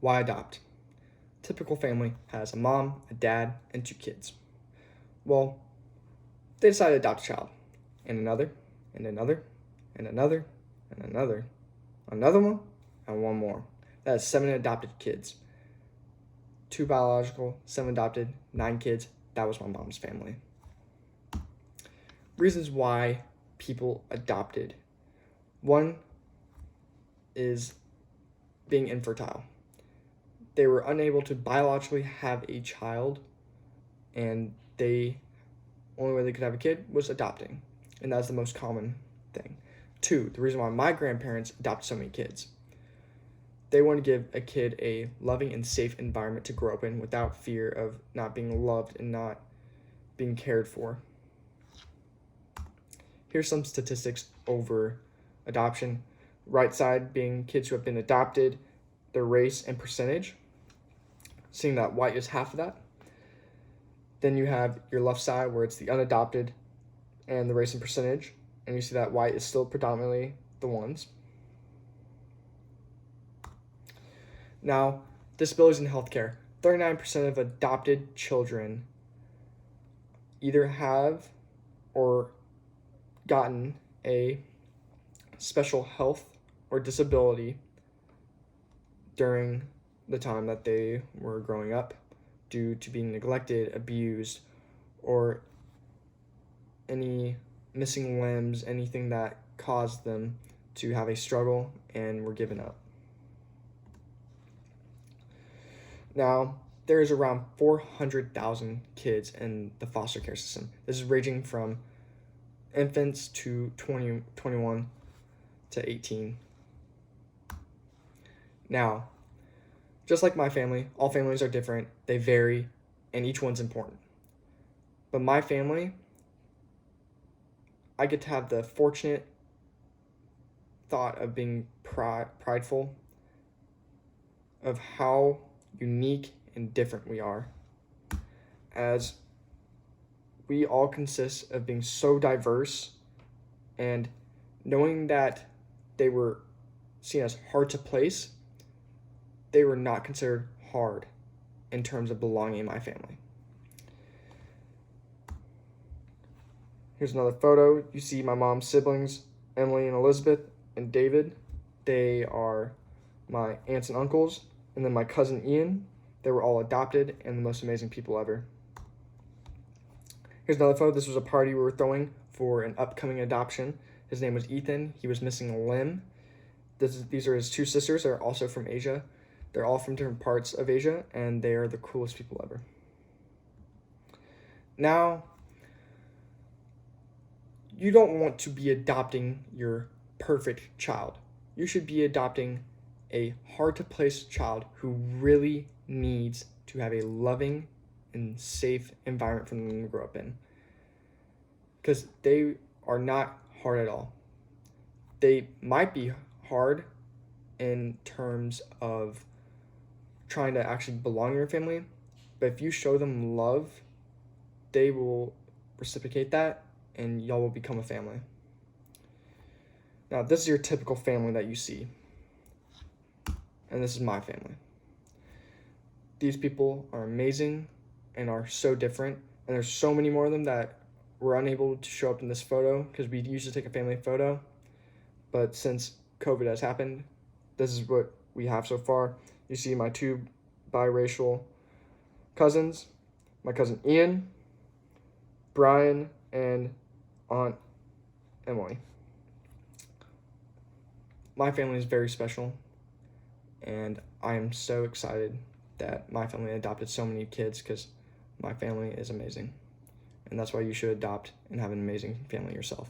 Why adopt? Typical family has a mom, a dad, and 2 kids. Well, they decided to adopt a child, and another, and another, and another, and another one, and one more. That is 7 adopted kids. 2 biological, 7 adopted, 9 kids. That was my mom's family. Reasons why people adopted. One is being infertile. They were unable to biologically have a child, and the only way they could have a kid was adopting, and that's the most common thing. 2, the reason why my grandparents adopted so many kids. They want to give a kid a loving and safe environment to grow up in without fear of not being loved and not being cared for. Here's some statistics over adoption. Right side being kids who have been adopted, their race and percentage. Seeing that white is half of that. Then you have your left side where it's the unadopted and the race and percentage. And you see that white is still predominantly the ones. Now, disabilities in healthcare. 39% of adopted children either have or gotten a special health or disability during the time that they were growing up due to being neglected, abused, or any missing limbs, anything that caused them to have a struggle and were given up. Now, there is around 400,000 kids in the foster care system. This is ranging from infants to 21 to 18. Now, just like my family, all families are different, they vary, and each one's important. But my family, I get to have the fortunate thought of being prideful of how unique and different we are, as we all consist of being so diverse, and knowing that they were seen as hard to place, they were not considered hard in terms of belonging in my family. Here's another photo. You see my mom's siblings, Emily and Elizabeth and David. They are my aunts and uncles. And then my cousin Ian. They were all adopted and the most amazing people ever. Here's another photo. This was a party we were throwing for an upcoming adoption. His name was Ethan. He was missing a limb. These are his 2 sisters. They're also from Asia. They're all from different parts of Asia, and they are the coolest people ever. Now, you don't want to be adopting your perfect child. You should be adopting a hard-to-place child who really needs to have a loving and safe environment for them to grow up in. Because they are not hard at all. They might be hard in terms of trying to actually belong in your family, but if you show them love, they will reciprocate that, and y'all will become a family. Now, this is your typical family that you see. And this is my family. These people are amazing and are so different. And there's so many more of them that were unable to show up in this photo because we usually take a family photo. But since COVID has happened, this is what we have so far. You see my 2 biracial cousins, my cousin Ian, Brian, and Aunt Emily. My family is very special, and I am so excited that my family adopted so many kids because my family is amazing. And that's why you should adopt and have an amazing family yourself.